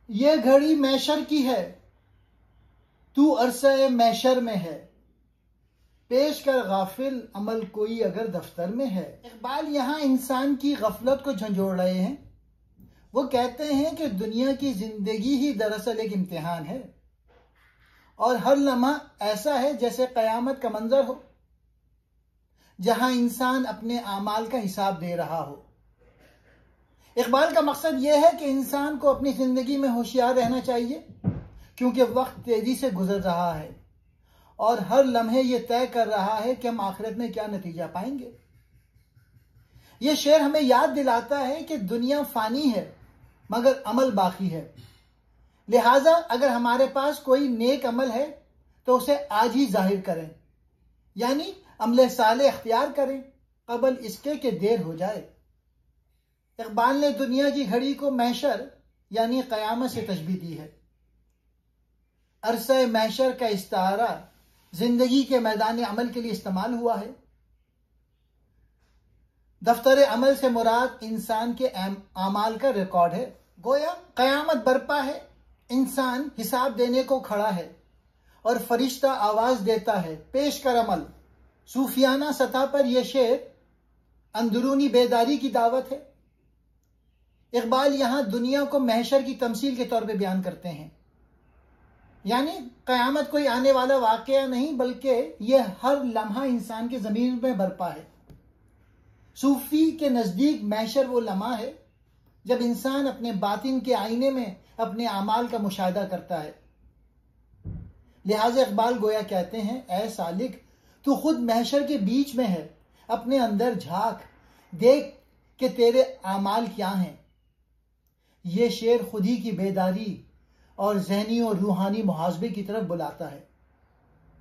یہ گھڑی محشر کی ہے، تو عرصہ محشر میں ہے، پیش کر غافل عمل کوئی اگر دفتر میں ہے۔ اقبال یہاں انسان کی غفلت کو جھنجھوڑ رہے ہیں۔ وہ کہتے ہیں کہ دنیا کی زندگی ہی دراصل ایک امتحان ہے، اور ہر لمحہ ایسا ہے جیسے قیامت کا منظر ہو، جہاں انسان اپنے اعمال کا حساب دے رہا ہو۔ اقبال کا مقصد یہ ہے کہ انسان کو اپنی زندگی میں ہوشیار رہنا چاہیے، کیونکہ وقت تیزی سے گزر رہا ہے اور ہر لمحے یہ طے کر رہا ہے کہ ہم آخرت میں کیا نتیجہ پائیں گے۔ یہ شعر ہمیں یاد دلاتا ہے کہ دنیا فانی ہے مگر عمل باقی ہے، لہٰذا اگر ہمارے پاس کوئی نیک عمل ہے تو اسے آج ہی ظاہر کریں، یعنی عمل صالح اختیار کریں قبل اس کے کہ دیر ہو جائے۔ اقبال نے دنیا کی گھڑی کو محشر یعنی قیامت سے تشبیہ دی ہے۔ عرصہ محشر کا استعارہ زندگی کے میدان عمل کے لیے استعمال ہوا ہے۔ دفتر عمل سے مراد انسان کے اعمال کا ریکارڈ ہے۔ گویا قیامت برپا ہے، انسان حساب دینے کو کھڑا ہے اور فرشتہ آواز دیتا ہے، پیش کر عمل۔ صوفیانہ سطح پر یہ شعر اندرونی بیداری کی دعوت ہے۔ اقبال یہاں دنیا کو محشر کی تمثیل کے طور پہ بیان کرتے ہیں، یعنی قیامت کوئی آنے والا واقعہ نہیں بلکہ یہ ہر لمحہ انسان کے ضمیر میں برپا ہے۔ صوفی کے نزدیک محشر وہ لمحہ ہے جب انسان اپنے باطن کے آئینے میں اپنے اعمال کا مشاہدہ کرتا ہے۔ لہٰذا اقبال گویا کہتے ہیں، اے سالک تو خود محشر کے بیچ میں ہے، اپنے اندر جھانک، دیکھ کہ تیرے اعمال کیا ہیں۔ یہ شعر خودی کی بیداری اور ذہنی اور روحانی محاسبے کی طرف بلاتا ہے۔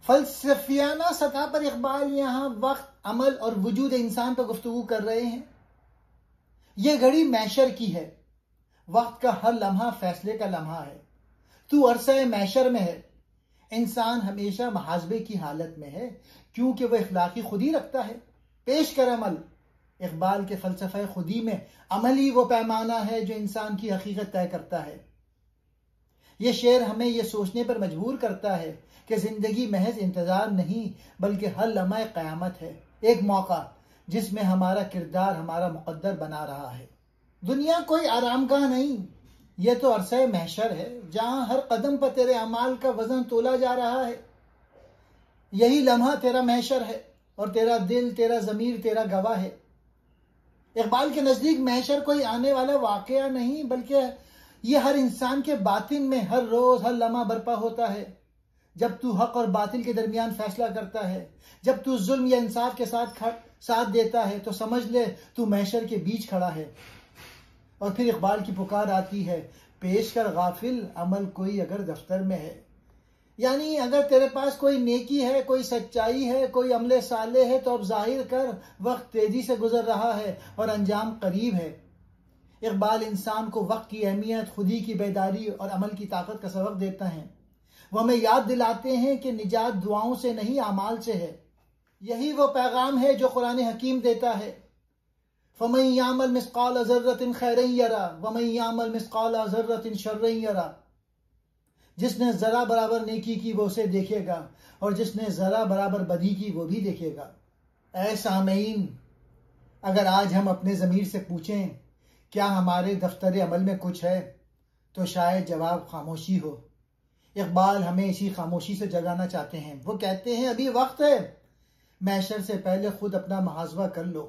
فلسفیانہ سطح پر اقبال یہاں وقت، عمل اور وجود انسان پر گفتگو کر رہے ہیں۔ یہ گھڑی محشر کی ہے، وقت کا ہر لمحہ فیصلے کا لمحہ ہے، تو عرصہ محشر میں ہے۔ انسان ہمیشہ محاسبے کی حالت میں ہے کیونکہ وہ اخلاقی خودی رکھتا ہے۔ پیش کر عمل، اقبال کے فلسفہ خودی میں عمل ہی وہ پیمانہ ہے جو انسان کی حقیقت طے کرتا ہے۔ یہ شعر ہمیں یہ سوچنے پر مجبور کرتا ہے کہ زندگی محض انتظار نہیں بلکہ ہر لمحہ قیامت ہے، ایک موقع جس میں ہمارا کردار ہمارا مقدر بنا رہا ہے۔ دنیا کوئی آرام گاہ نہیں، یہ تو عرصہ محشر ہے جہاں ہر قدم پر تیرے اعمال کا وزن تولا جا رہا ہے۔ یہی لمحہ تیرا محشر ہے اور تیرا دل، تیرا ضمیر تیرا گواہ ہے۔ اقبال کے نزدیک محشر کوئی آنے والا واقعہ نہیں بلکہ یہ ہر انسان کے باطن میں ہر روز ہر لمحہ برپا ہوتا ہے۔ جب تو حق اور باطل کے درمیان فیصلہ کرتا ہے، جب تو ظلم یا انصاف کے ساتھ دیتا ہے تو سمجھ لے تو محشر کے بیچ کھڑا ہے۔ اور پھر اقبال کی پکار آتی ہے، پیش کر غافل عمل کوئی اگر دفتر میں ہے، یعنی اگر تیرے پاس کوئی نیکی ہے، کوئی سچائی ہے، کوئی عمل صالح ہے تو اب ظاہر کر، وقت تیزی سے گزر رہا ہے اور انجام قریب ہے۔ اقبال انسان کو وقت کی اہمیت، خودی کی بیداری اور عمل کی طاقت کا سبق دیتا ہے۔ وہ ہمیں یاد دلاتے ہیں کہ نجات دعاؤں سے نہیں اعمال سے ہے۔ یہی وہ پیغام ہے جو قرآن حکیم دیتا ہے، فَمَن يَعْمَلْ مِثْقَالَ ذَرَّةٍ خَيْرًا يَرَهُ وَمَن يَعْمَلْ مِثْقَالَ ذَرَّةٍ شَرًّا يَرَهُ۔ جس نے ذرہ برابر نیکی کی وہ اسے دیکھے گا اور جس نے ذرہ برابر بدی کی وہ بھی دیکھے گا۔ اے سامعین، اگر آج ہم اپنے ضمیر سے پوچھیں کیا ہمارے دفتر عمل میں کچھ ہے تو شاید جواب خاموشی ہو۔ اقبال ہمیں اسی خاموشی سے جگانا چاہتے ہیں۔ وہ کہتے ہیں، ابھی وقت ہے، محشر سے پہلے خود اپنا محاسبہ کر لو۔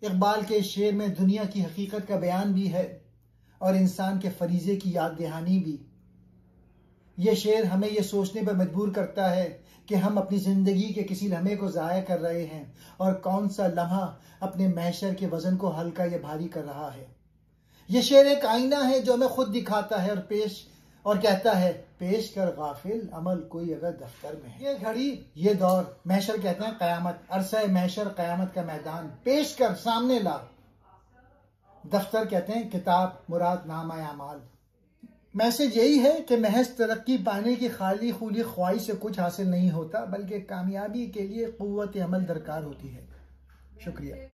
اقبال کے شعر میں دنیا کی حقیقت کا بیان بھی ہے اور انسان کے فریضے کی یاد دہانی بھی۔ یہ شعر ہمیں یہ سوچنے پر مجبور کرتا ہے کہ ہم اپنی زندگی کے کسی لمحے کو ضائع کر رہے ہیں اور کون سا لمحہ اپنے محشر کے وزن کو ہلکا یا بھاری کر رہا ہے۔ یہ شعر ایک آئینہ ہے جو ہمیں خود دکھاتا ہے اور کہتا ہے، پیش کر غافل عمل کوئی اگر دفتر میں ہے۔ یہ گھڑی، یہ دور، محشر کہتے ہیں قیامت، عرصہ محشر قیامت کا میدان، پیش کر سامنے لا۔ دفتر کہتے ہیں کتاب، مراد نامہ اعمال۔ میسج یہی ہے کہ محض ترقی پانے کی خالی خولی خواہش سے کچھ حاصل نہیں ہوتا بلکہ کامیابی کے لیے قوت عمل درکار ہوتی ہے۔ شکریہ۔